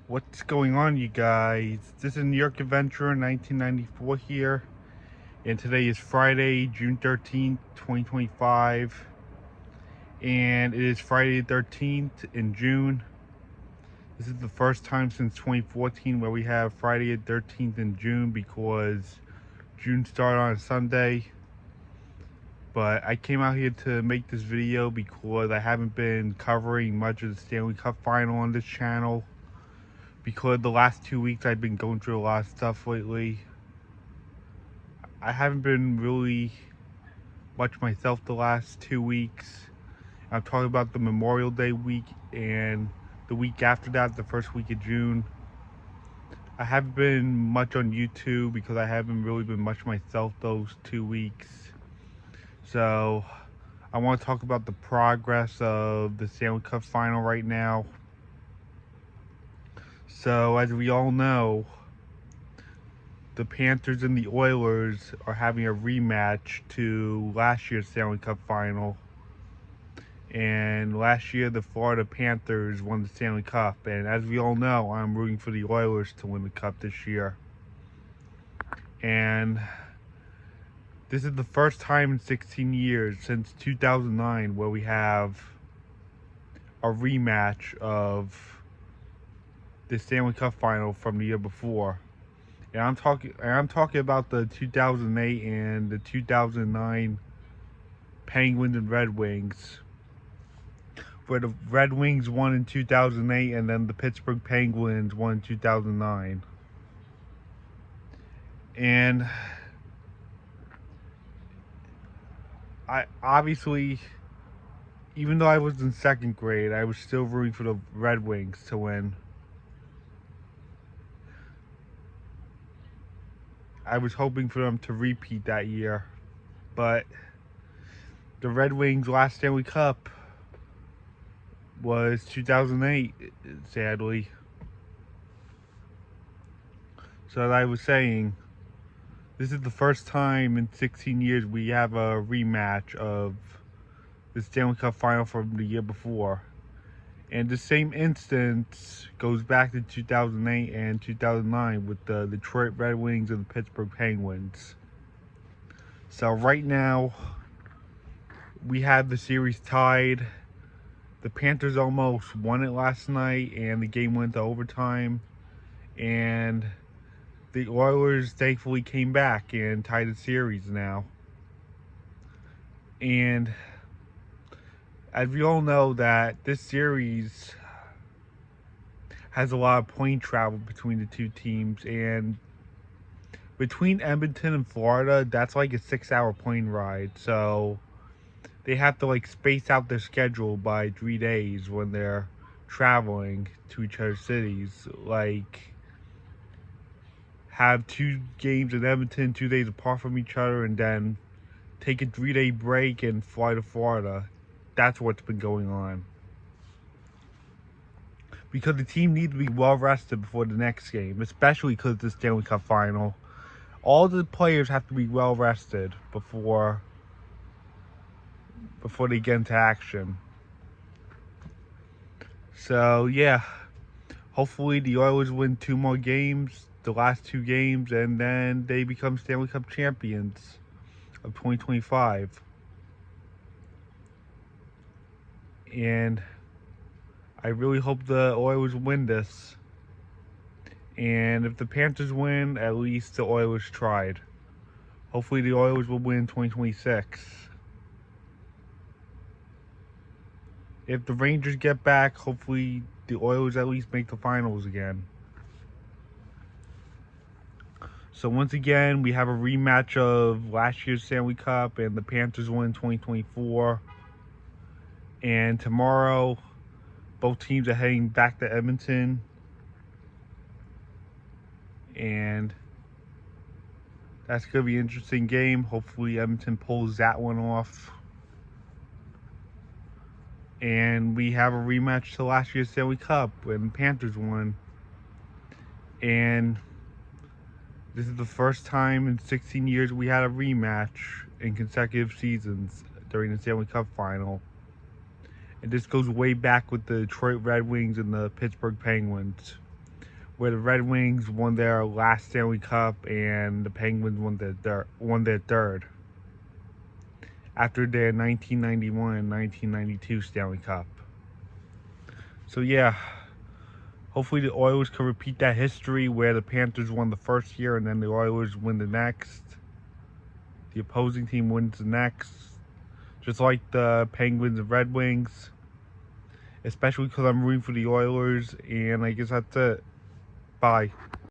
What's going on, you guys? This is New York Adventurer 1994 here, and today is Friday, June 13th, 2025, and it is Friday the 13th in June. This is the first time since 2014 where we have Friday the 13th in June because June started on a Sunday. But I came out here to make this video because I haven't been covering much of the Stanley Cup final on this channel. Because the last 2 weeks I've been going through a lot of stuff lately. I haven't been really much myself the last 2 weeks. I'm talking about the Memorial Day week and the week after that, the first week of June. I haven't been much on YouTube because I haven't really been much myself those 2 weeks. So I want to talk about the progress of the Stanley Cup final right now. So, as we all know, the Panthers and the Oilers are having a rematch to last year's Stanley Cup final. And last year, the Florida Panthers won the Stanley Cup. And as we all know, I'm rooting for the Oilers to win the Cup this year. And this is the first time in 16 years, since 2009, where we have a rematch of the Stanley Cup final from the year before. And I'm talking about the 2008 and the 2009 Penguins and Red Wings, where the Red Wings won in 2008 and then the Pittsburgh Penguins won in 2009. And I obviously, even though I was in second grade, I was still rooting for the Red Wings to win. I was hoping for them to repeat that year, but the Red Wings' last Stanley Cup was 2008, sadly. So as I was saying, this is the first time in 16 years we have a rematch of the Stanley Cup final from the year before. And the same instance goes back to 2008 and 2009 with the Detroit Red Wings and the Pittsburgh Penguins. So right now, we have the series tied. The Panthers almost won it last night, and the game went to overtime. And the Oilers thankfully came back and tied the series now. And as we all know, that this series has a lot of plane travel between the two teams, and between Edmonton and Florida, that's like a 6-hour plane ride. So they have to like space out their schedule by 3 days when they're traveling to each other's cities. Like, have 2 games in Edmonton 2 days apart from each other, and then take a 3-day break and fly to Florida. That's what's been going on. Because the team needs to be well rested before the next game, especially because it's the Stanley Cup final. All the players have to be well rested before they get into action. So yeah, hopefully the Oilers win 2 more games, the last 2 games, and then they become Stanley Cup champions of 2025. And I really hope the Oilers win this. And if the Panthers win, at least the Oilers tried. Hopefully the Oilers will win 2026. If the Rangers get back, hopefully the Oilers at least make the finals again. So once again, we have a rematch of last year's Stanley Cup, and the Panthers win 2024. And tomorrow, both teams are heading back to Edmonton. And that's going to be an interesting game. Hopefully Edmonton pulls that one off. And we have a rematch to last year's Stanley Cup when the Panthers won. And this is the first time in 16 years we had a rematch in consecutive seasons during the Stanley Cup final. And this goes way back with the Detroit Red Wings and the Pittsburgh Penguins. where the Red Wings won their last Stanley Cup and the Penguins won their third after their 1991 and 1992 Stanley Cup. So yeah, hopefully the Oilers can repeat that history where the Panthers won the first year and then the Oilers win the next. The opposing team wins the next, just like the Penguins and Red Wings. Especially because I'm rooting for the Oilers, and I guess that's it. Bye.